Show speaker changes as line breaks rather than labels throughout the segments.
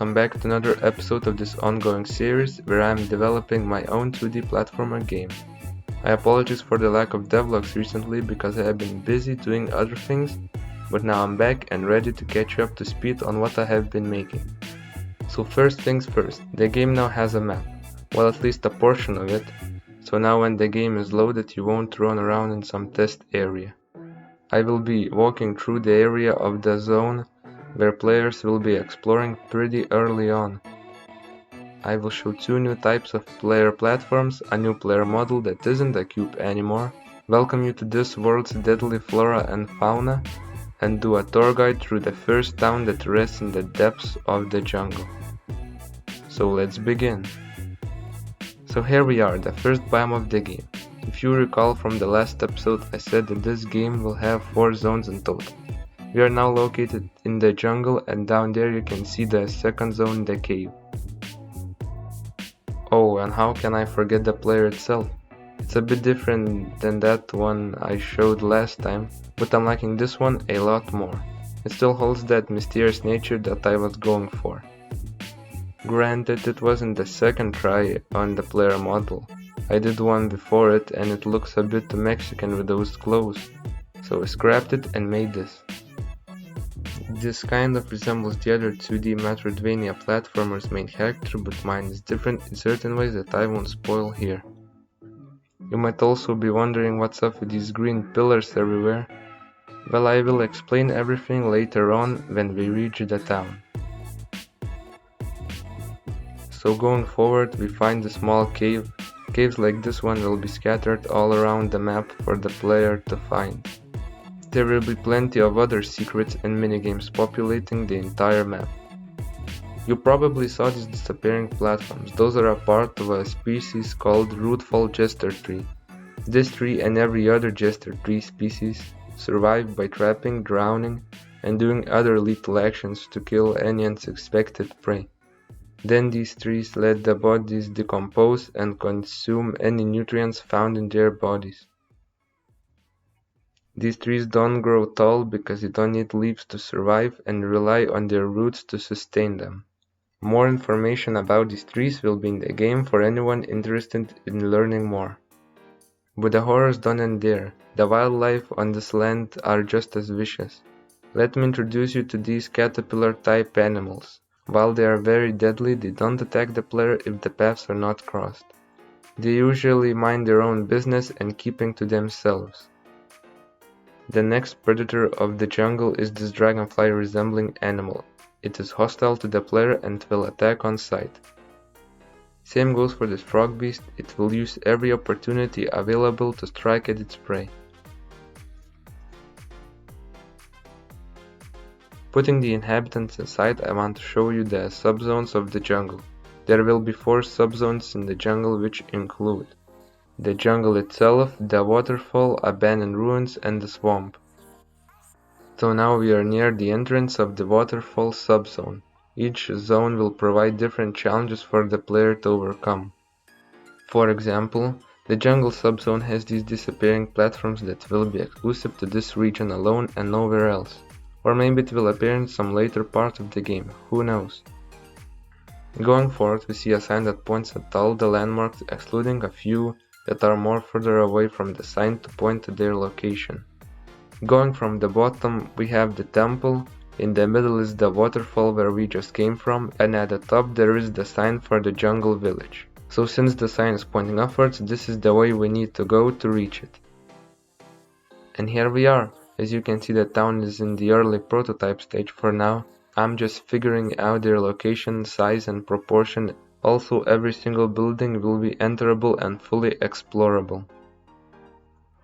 welcome back to another episode of this ongoing series where I am developing my own 2D platformer game. I apologize for the lack of devlogs recently because I have been busy doing other things, but now I'm back and ready to catch you up to speed on what I have been making. So first things first, the game now has a map, well at least a portion of it, so now when the game is loaded you won't run around in some test area. I will be walking through the area of the zone where players will be exploring pretty early on. I will show 2 new types of player platforms, a new player model that isn't a cube anymore, welcome you to this world's deadly flora and fauna, and do a tour guide through the first town that rests in the depths of the jungle. So let's begin. So here we are, the first biome of the game. If you recall from the last episode, I said that this game will have 4 zones in total. We are now located in the jungle and down there you can see the second zone, the cave. Oh, and how can I forget the player itself? It's a bit different than that one I showed last time, but I'm liking this one a lot more. It still holds that mysterious nature that I was going for. Granted, it wasn't the second try on the player model. I did one before it and it looks a bit Mexican with those clothes, so I scrapped it and made this. This kind of resembles the other 2D Metroidvania platformer's main character, but mine is different in certain ways that I won't spoil here. You might also be wondering what's up with these green pillars everywhere. Well, I will explain everything later on when we reach the town. So going forward we find a small cave. Caves like this one will be scattered all around the map for the player to find. There will be plenty of other secrets and minigames populating the entire map. You probably saw these disappearing platforms. Those are a part of a species called Rootfall Jester tree. This tree and every other Jester tree species survive by trapping, drowning, and doing other lethal actions to kill any unsuspected prey. Then these trees let the bodies decompose and consume any nutrients found in their bodies. These trees don't grow tall because you don't need leaves to survive and rely on their roots to sustain them. More information about these trees will be in the game for anyone interested in learning more. But the horrors don't end there. The wildlife on this land are just as vicious. Let me introduce you to these caterpillar type animals. While they are very deadly, they don't attack the player if the paths are not crossed. They usually mind their own business and keeping to themselves. The next predator of the jungle is this dragonfly resembling animal. It is hostile to the player and will attack on sight. Same goes for this frog beast, it will use every opportunity available to strike at its prey. Putting the inhabitants aside, I want to show you the subzones of the jungle. There will be 4 subzones in the jungle which include the jungle itself, the waterfall, abandoned ruins, and the swamp. So now we are near the entrance of the waterfall subzone. Each zone will provide different challenges for the player to overcome. For example, the jungle subzone has these disappearing platforms that will be exclusive to this region alone and nowhere else. Or maybe it will appear in some later part of the game, who knows. Going forward we see a sign that points at all the landmarks, excluding a few that are more further away from the sign to point to their location. Going from the bottom we have the temple, in the middle is the waterfall where we just came from, and at the top there is the sign for the jungle village. So since the sign is pointing upwards, this is the way we need to go to reach it. And here we are. As you can see, the town is in the early prototype stage for now. I'm just figuring out their location, size and proportion. Also, every single building will be enterable and fully explorable.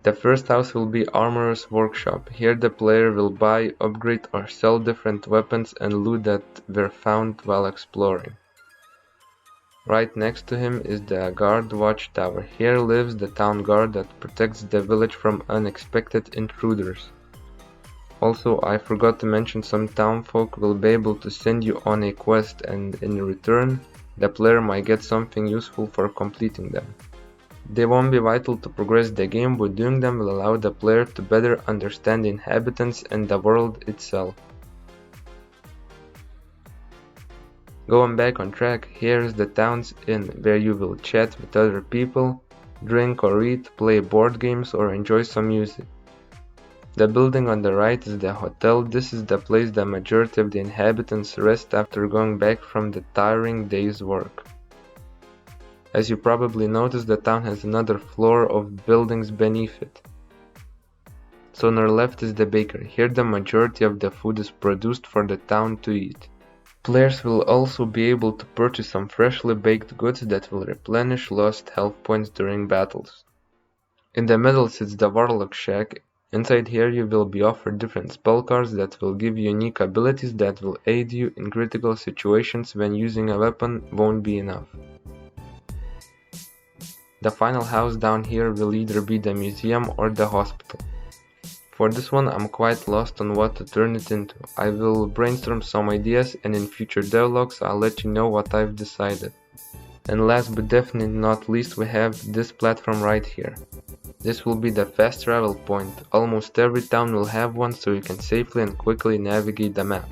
The first house will be Armorer's Workshop. Here the player will buy, upgrade or sell different weapons and loot that were found while exploring. Right next to him is the Guard Watchtower. Here lives the town guard that protects the village from unexpected intruders. Also, I forgot to mention some townfolk will be able to send you on a quest and in return, the player might get something useful for completing them. They won't be vital to progress the game, but doing them will allow the player to better understand the inhabitants and the world itself. Going back on track, here is the town's inn, where you will chat with other people, drink or eat, play board games or enjoy some music. The building on the right is the hotel. This is the place the majority of the inhabitants rest after going back from the tiring day's work. As you probably noticed, the town has another floor of buildings beneath it. So on our left is the bakery. Here the majority of the food is produced for the town to eat. Players will also be able to purchase some freshly baked goods that will replenish lost health points during battles. In the middle sits the Warlock Shack. Inside here you will be offered different spell cards that will give you unique abilities that will aid you in critical situations when using a weapon won't be enough. The final house down here will either be the museum or the hospital. For this one I'm quite lost on what to turn it into. I will brainstorm some ideas and in future devlogs I'll let you know what I've decided. And last but definitely not least, we have this platform right here. This will be the fast travel point. Almost every town will have one, so you can safely and quickly navigate the map.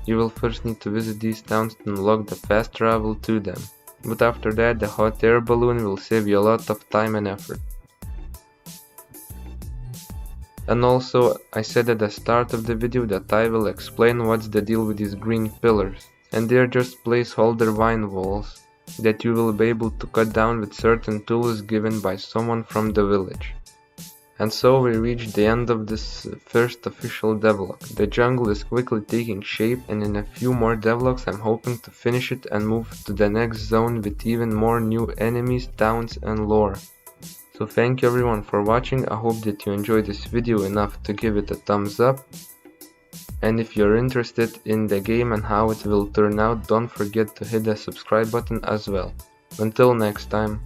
You will first need to visit these towns to unlock the fast travel to them. But after that, the hot air balloon will save you a lot of time and effort. And also, I said at the start of the video that I will explain what's the deal with these green pillars. And they're just placeholder vine walls that you will be able to cut down with certain tools given by someone from the village. And so we reached the end of this first official devlog. The jungle is quickly taking shape, and in a few more devlogs I'm hoping to finish it and move to the next zone with even more new enemies, towns and lore. So thank you everyone for watching. I hope that you enjoyed this video enough to give it a thumbs up. And if you're interested in the game and how it will turn out, don't forget to hit the subscribe button as well. Until next time.